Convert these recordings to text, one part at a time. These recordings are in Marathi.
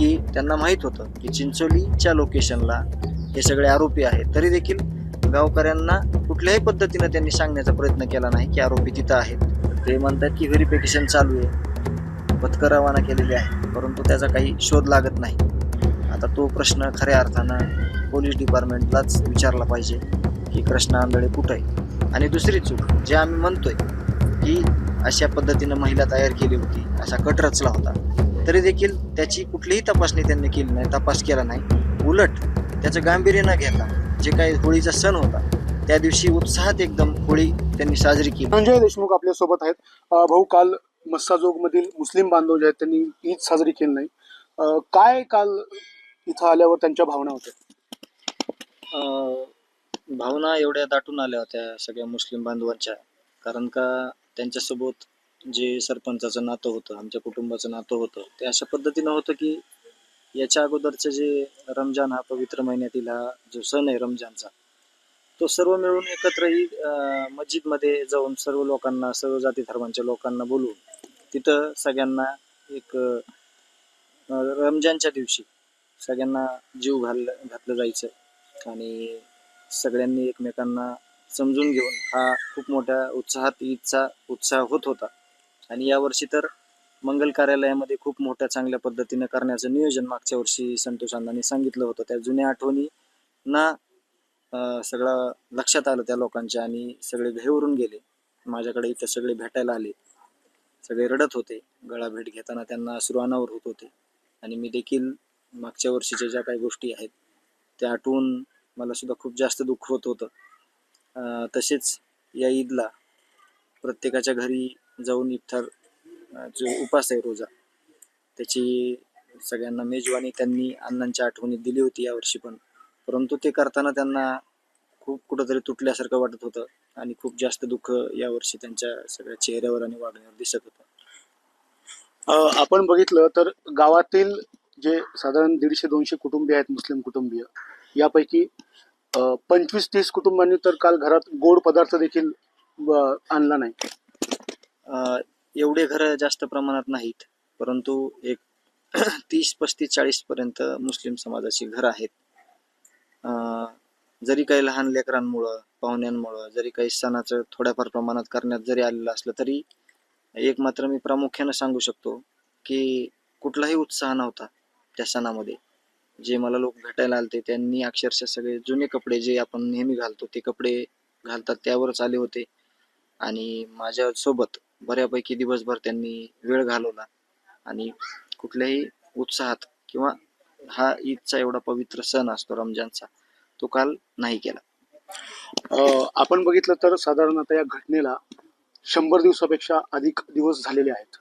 की त्यांना माहीत होतं की चिंचोलीच्या लोकेशनला हे सगळे आरोपी आहेत, तरी देखील गावकऱ्यांना कुठल्याही पद्धतीनं त्यांनी सांगण्याचा प्रयत्न केला नाही की आरोपी तिथं आहेत. ते म्हणतात की व्हेरिफिकेशन चालू आहे, पथकं रवाना केलेली आहे, परंतु त्याचा काही शोध लागत नाही. आता तो प्रश्न खऱ्या अर्थानं पोलीस डिपार्टमेंटलाच विचारला पाहिजे की कृष्णा आंधळे कुठं आहे. आणि दुसरी चूक जे आम्ही म्हणतोय की अशा पद्धतीनं महिला तयार केली होती, असा कट रचला होता, तरी देखील त्याची कुठलीही तपासणी त्यांनी केली नाही, तपास केला नाही. उलट त्याचं गांभीर्य न घेता जे काही होळीचा सण होता त्या दिवशी उत्साहात एकदम होळी त्यांनी साजरी केली. संजय देशमुख आपल्या सोबत आहेत. भाऊ, काल मस्साजोग मधील मुस्लिम बांधव जे आहेत त्यांनी ईद साजरी केली नाही. काय काल इथं आल्यावर त्यांच्या भावना होत्या? भावना एवढ्या दाटून आल्या होत्या सगळ्या मुस्लिम बांधवांच्या, कारण का त्यांच्यासोबत जे सरपंचाचं नातं होतं, आमच्या कुटुंबाचं नातं होतं, ते अशा पद्धतीनं होतं की याच्या अगोदरचं जे रमजान हा पवित्र महिन्यातील हा जो सण आहे रमजानचा, तो सर्व मिळून एकत्रही मस्जिदमध्ये जाऊन सर्व लोकांना, सर्व जाती धर्मांच्या लोकांना बोलवून तिथं सगळ्यांना एक रमजानच्या दिवशी सगळ्यांना जीव घातलं जायचं आणि सगळ्यांनी एकमेकांना समजून घेऊन हा खूप मोठ्या उत्साहात ईदचा उत्साह होत होता. आणि यावर्षी तर मंगल कार्यालयामध्ये खूप मोठ्या चांगल्या पद्धतीनं करण्याचं नियोजन मागच्या वर्षी संतोष अण्णांनी सांगितलं होतं. त्या जुन्या आठवणी ना सगळं लक्षात आलं त्या लोकांच्या आणि सगळे घेऊरून गेले. माझ्याकडे इथं सगळे भेटायला आले, सगळे रडत होते, गळा भेट घेताना त्यांना अश्रू अनावर होत होते. आणि मी देखील मागच्या वर्षीच्या ज्या काही गोष्टी आहेत त्या आठवून मला सुद्धा खूप जास्त दुःख होत होतं. तसेच या ईदला प्रत्येकाच्या घरी जाऊन इफ्तार जो उपास आहे रोजा, त्याची सगळ्यांना मेजवानी त्यांनी अण्णांच्या आठवणीत दिली होती यावर्षी पण, परंतु ते करताना त्यांना खूप कुठंतरी तुटल्यासारखं वाटत होतं आणि खूप जास्त दुःख यावर्षी त्यांच्या सगळ्या चेहऱ्यावर आणि वागण्यावर दिसत होतं. आपण बघितलं तर गावातील जे साधारण 150-200 कुटुंबीय आहेत, मुस्लिम कुटुंबीय, यापैकी 25-30 कुटुंबांनी तर काल घरात गोड पदार्थ देखील आणला नाही. एवढे घरं जास्त प्रमाणात नाहीत, परंतु एक 30-35-40 पर्यंत मुस्लिम समाजाची घरं आहेत. जरी काही लहान लेकरांमुळं, पाहुण्यांमुळं, जरी काही सणाचं थोड्याफार प्रमाणात करण्यात जरी आलेलं असलं, तरी एक मात्र मी प्रामुख्यानं सांगू शकतो की कुठलाही उत्साह नव्हता त्या सणामध्ये. जे मला लोक भेटायला आलते त्यांनी अक्षरशः सगळे जुने कपडे जे आपण नेहमी घालतो ते कपडे घालतात त्यावरच आले होते आणि माझ्यासोबत बऱ्यापैकी दिवसभर त्यांनी वेळ घालवला आणि कुठल्याही उत्साहात किंवा हा ईदचा एवढा पवित्र सण असतो रमजानचा, तो काल नाही केला. आपण बघितलं तर साधारण आता या घटनेला 100 दिवसापेक्षा अधिक दिवस झालेले आहेत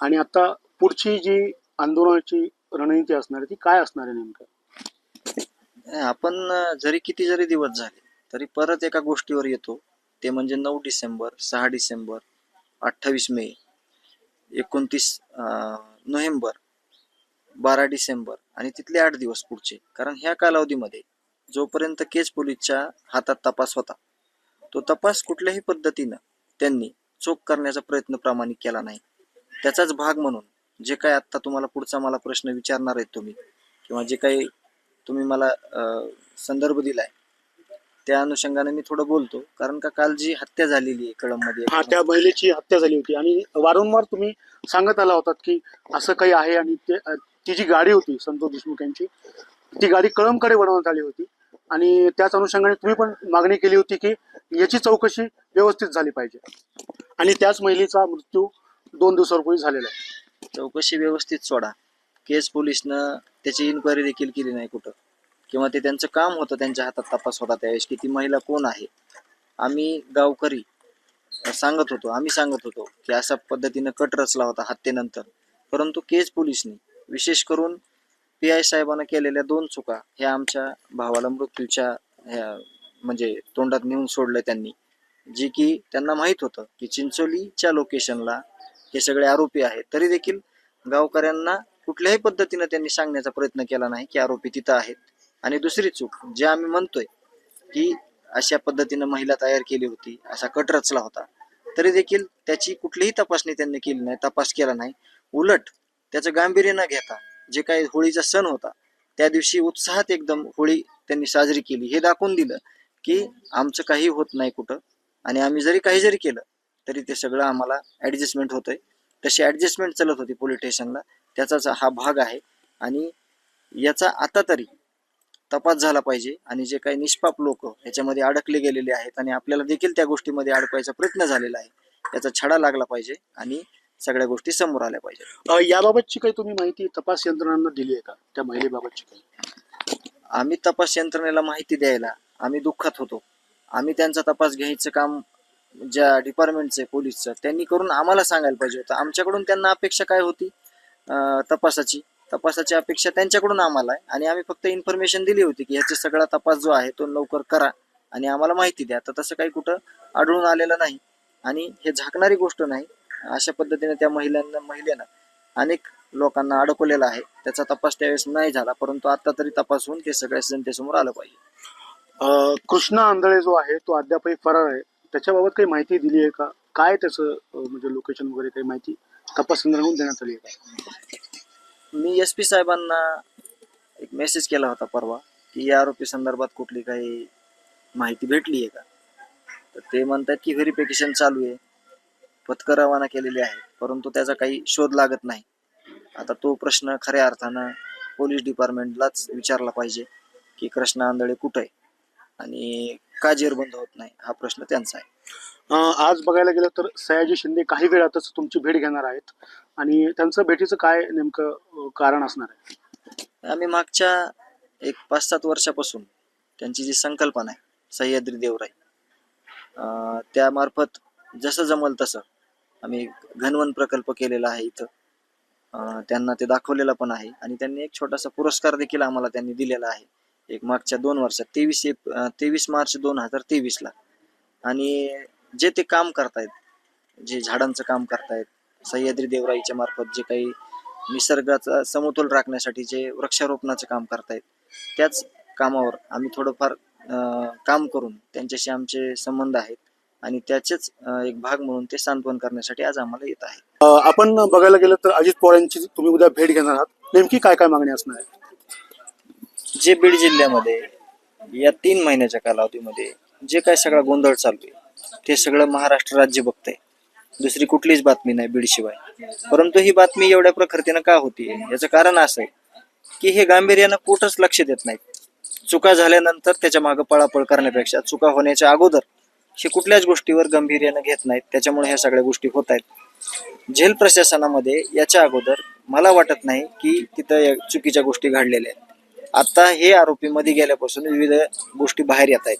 आणि आता पुढची जी आंदोलनाची रणनीती असणार ती काय असणार आहे नेमकं? आपण जरी किती जरी दिवस झाले तरी परत एका गोष्टीवर येतो, ते म्हणजे 9 डिसेंबर, 6 डिसेंबर, 28 मे, 29 नोव्हेंबर, 12 डिसेंबर आणि तिथले 8 दिवस पुढचे. कारण ह्या कालावधीमध्ये जोपर्यंत केज पोलीसच्या हातात तपास होता, तो तपास कुठल्याही पद्धतीनं त्यांनी चोख करण्याचा प्रयत्न प्रामाणिक केला नाही. त्याचाच भाग म्हणून जे काय आत्ता तुम्हाला पुढचा मला प्रश्न विचारणार आहेत तुम्ही, किंवा जे काही तुम्ही मला संदर्भ दिलाय त्या अनुषंगाने मी थोडं बोलतो. कारण का काल जी हत्या झालेली आहे कळंबमध्ये, त्या महिलेची हत्या झाली होती आणि वारंवार तुम्ही सांगत आला होतात की असं काही आहे आणि ती जी गाडी होती संतोष देशमुख यांची, ती गाडी कळंबकडे वळवण्यात आली होती आणि त्याच अनुषंगाने तुम्ही पण मागणी केली होती की याची चौकशी व्यवस्थित झाली पाहिजे आणि त्याच महिलेचा मृत्यू 2 दिवसापूर्वी झालेला आहे. चौकशी व्यवस्थित सोडा, केस पोलिसनं त्याची इन्क्वायरी देखील केली नाही कुठं, किंवा ते त्यांचं काम होतं, त्यांच्या हातात तपास होता त्यावेळेस की ती महिला कोण आहे. आम्ही गावकरी आम्ही सांगत होतो की अशा पद्धतीनं कट रचला होता हत्येनंतर, परंतु केज पोलिसनी विशेष करून PI साहेबांना केलेल्या 2 चुका ह्या आमच्या भावाला मृत्यूच्या म्हणजे तोंडात नेऊन सोडलं त्यांनी, जे की त्यांना माहीत होतं की चिंचोलीच्या लोकेशनला हे सगळे आरोपी आहेत, तरी देखील गावकऱ्यांना कुठल्याही पद्धतीनं त्यांनी सांगण्याचा प्रयत्न केला नाही की आरोपी तिथं आहेत. आणि दुसरी चूक जे आम्ही म्हणतोय की अशा पद्धतीनं महिला तयार केली होती, असा कट रचला होता, तरी देखील त्याची कुठलीही तपासणी त्यांनी केली नाही, तपास केला नाही. उलट त्याचं गांभीर्य न घेता जे काही होळीचा सण होता त्या दिवशी उत्साहात एकदम होळी त्यांनी साजरी केली, हे दाखवून दिलं की आमचं काही होत नाही कुठं, आणि आम्ही जरी काही जरी केलं तरी ते सगळं आम्हाला ॲडजस्टमेंट होतंय. तशी ॲडजस्टमेंट चालत होती पोलीस स्टेशनला, त्याचाच हा भाग आहे. आणि याचा आता तरी तपास झाला पाहिजे, आणि जे काही निष्पाप लोक याच्यामध्ये अडकले गेलेले आहेत आणि आपल्याला देखील त्या गोष्टीमध्ये अडकवायचा प्रयत्न झालेला आहे, याचा छडा लागला पाहिजे आणि सगळ्या गोष्टी समोर आल्या पाहिजेत. याबाबतची काही तुम्ही माहिती तपास यंत्रणांना दिली आहे का, त्या महिलेबाबतची काही? आम्ही तपास यंत्रणेला माहिती द्यायला आम्ही दुःखात होतो. आम्ही त्यांचा तपास घ्यायचं काम ज्या डिपार्टमेंटचं पोलीसचं त्यांनी करून आम्हाला सांगायला पाहिजे होतं. आमच्याकडून त्यांना अपेक्षा काय होती, तपासाची अपेक्षा त्यांच्याकडून आम्हाला आहे, आणि आम्ही फक्त इन्फॉर्मेशन दिली होती की ह्याचा सगळा तपास जो आहे तो लवकर करा आणि आम्हाला माहिती द्या. तर तसं काही कुठं आढळून आलेलं नाही, आणि हे झाकणारी गोष्ट नाही. अशा पद्धतीने त्या महिलेनं अनेक लोकांना अडकवलेलं आहे. त्याचा तपास त्यावेळेस नाही झाला, परंतु आता तरी तपास होऊन ते सगळ्या जनतेसमोर आलं पाहिजे. कृष्णा आंधळे जो आहे तो अद्यापही फरार आहे, त्याच्याबाबत काही माहिती दिली आहे का? काय त्याचं म्हणजे लोकेशन वगैरे काही माहिती तपास यंत्रणांकडून देण्यात आली आहे का? मी SP साहेबांना एक मेसेज केला होता परवा की या आरोपी संदर्भात कुठली काही माहिती भेटली आहे का, तर ते म्हणतात की व्हेरिफिकेशन चालू आहे, पथकं रवाना केलेली आहे, परंतु त्याचा काही शोध लागत नाही. आता तो प्रश्न खऱ्या अर्थानं पोलीस डिपार्टमेंटलाच विचारला पाहिजे की कृष्णा आंधळे कुठं आहे आणि का जेरबंद होत नाही, हा प्रश्न त्यांचा आहे. आज बघायला गेलं तर सयाजी शिंदे काही वेळातच तुमची भेट घेणार आहेत, आणि त्यांचं भेटीचं काय नेमकं कारण असणार आहे? आम्ही मागच्या एक 5-7 वर्षापासून त्यांची जी संकल्पना आहे सह्याद्री देवराई, त्यामार्फत जसं जमल तसं आम्ही घनवन प्रकल्प केलेला आहे इथं. त्यांना ते दाखवलेलं पण आहे, आणि त्यांनी एक छोटासा पुरस्कार देखील आम्हाला त्यांनी दिलेला आहे एक मागच्या 2 वर्षात 23 मार्च 2023ला. आणि जे ते काम करतायत, जे झाडांचं काम करतायत सह्याद्री देवराईच्या मार्फत, जे काही निसर्गाचा समतोल राखण्यासाठी जे वृक्षारोपणाचं काम करतायत, त्याच कामावर आम्ही थोडंफार काम करून त्यांच्याशी आमचे संबंध आहेत, आणि त्याचेच एक भाग म्हणून ते सांत्वन करण्यासाठी आज आम्हाला येत आहे. आपण बघायला गेलं तर अजित पवार यांची तुम्ही उद्या भेट घेणार आहात, नेमकी काय काय मागणी असणार आहे? जे बीड जिल्ह्यामध्ये या 3 महिन्याच्या कालावधीमध्ये जे काय सगळा गोंधळ चालू आहे ते सगळं महाराष्ट्र राज्य बघतंय. दुसरी कुठलीच बातमी नाही बीडशिवाय. परंतु ही बातमी एवढ्या प्रखरतेनं का होतीये, याचं कारण असं आहे की हे गांभीर्यानं कुठंच लक्ष देत नाहीत. चुका झाल्यानंतर त्याच्या मागं पळापळ करण्यापेक्षा चुका होण्याच्या अगोदर हे कुठल्याच गोष्टीवर गांभीर्यानं घेत नाहीत. त्याच्यामुळे ह्या सगळ्या गोष्टी होत आहेत. जेल प्रशासनामध्ये याच्या अगोदर मला वाटत नाही की तिथं चुकीच्या गोष्टी घडलेल्या आहेत. आता हे आरोपी मध्ये गेल्यापासून विविध गोष्टी बाहेर येत आहेत.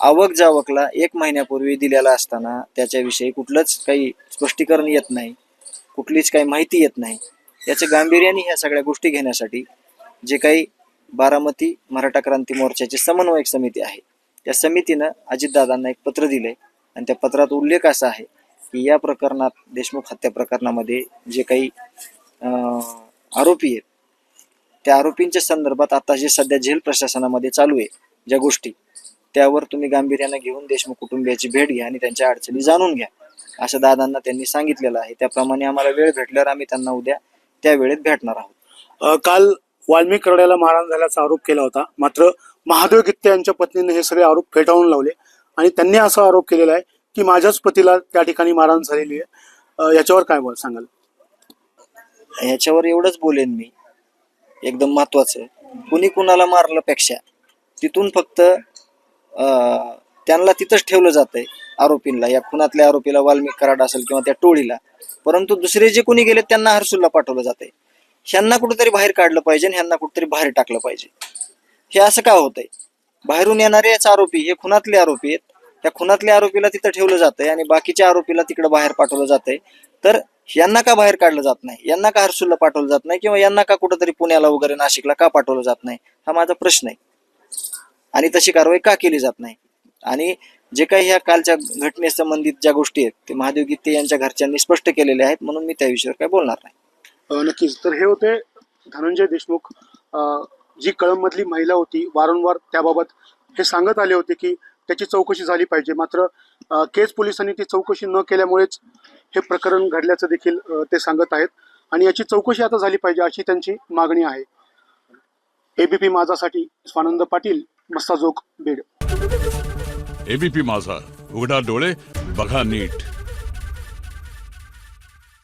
आवक जावकला 1 महिन्यापूर्वी दिलेला असताना त्याच्याविषयी कुठलंच काही स्पष्टीकरण येत नाही, कुठलीच काही माहिती येत नाही. याचं गांभीर्याने ह्या सगळ्या गोष्टी घेण्यासाठी जे काही बारामती मराठा क्रांती मोर्चाची समन्वयक समिती आहे, त्या समितीनं अजितदादांना एक पत्र दिलंय, आणि त्या पत्रात उल्लेख असा आहे की या प्रकरणात, देशमुख हत्या प्रकरणामध्ये जे काही आरोपी आहेत त्या आरोपींच्या संदर्भात आता जे सध्या जेल प्रशासनामध्ये चालू आहे ज्या गोष्टी, त्यावर तुम्ही गांभीर्यानं घेऊन देशमुख कुटुंबियाची भेट घ्या आणि त्यांच्या अडचणी जाणून घ्या, असं दादांना त्यांनी सांगितलेलं आहे. त्याप्रमाणे आम्हाला वेळ भेटल्यावर आम्ही त्यांना उद्या त्या वेळेत भेटणार आहोत. काल वाल्मिक करड्याला मारहाण झाल्याचा आरोप केला होता, मात्र महादेव गित्ते यांच्या पत्नीने हे सगळे आरोप फेटाळून लावले, आणि त्यांनी असा आरोप केलेला आहे की माझ्याच पतीला त्या ठिकाणी मारहाण झालेली आहे. याच्यावर काय सांगाल? ह्याच्यावर एवढंच बोलेन मी, एकदम महत्वाचं आहे, कुणी कुणाला मारल्यापेक्षा तिथून फक्त त्यांना तिथंच ठेवलं जातंय, आरोपींना, या खुनातल्या आरोपीला, वाल्मिक कराड असेल किंवा त्या टोळीला. परंतु दुसरे जे कोणी गेले त्यांना हरसूलला पाठवलं जातंय. ह्यांना कुठेतरी बाहेर काढलं पाहिजे, ह्यांना कुठेतरी बाहेर टाकलं पाहिजे. हे असं का होतंय? बाहेरून येणारेच आरोपी हे खुनातले आरोपी आहेत, त्या खुनातल्या आरोपीला तिथं ठेवलं जातंय आणि बाकीच्या आरोपीला तिकडे बाहेर पाठवलं जातंय. तर यांना का बाहेर काढलं जात नाही, यांना का हरसूलला पाठवलं जात नाही, किंवा यांना का कुठंतरी पुण्याला वगैरे नाशिकला का पाठवलं जात नाही, हा माझा प्रश्न आहे. आणि तशी कारवाई का केली जात नाही? आणि जे काही ह्या कालच्या घटनेसंबंधित ज्या गोष्टी आहेत ते महादेव गित्ते यांच्या घरच्यांनी स्पष्ट केलेल्या आहेत, म्हणून मी त्या विषयावर काय बोलणार नाही. नक्कीच. तर हे होते धनंजय देशमुख. जी कळंबमधली महिला होती, वारंवार त्याबाबत हे सांगत आले होते की त्याची चौकशी झाली पाहिजे, मात्र केज पोलिसांनी ती चौकशी न केल्यामुळेच हे प्रकरण घडल्याचं देखील ते सांगत आहेत. आणि याची चौकशी आता झाली पाहिजे अशी त्यांची मागणी आहे. एबीपी माझासाठी स्वानंद पाटील, मस्साजोग, बीड. एबीपी माझा, उघडा डोळे बघा नीट.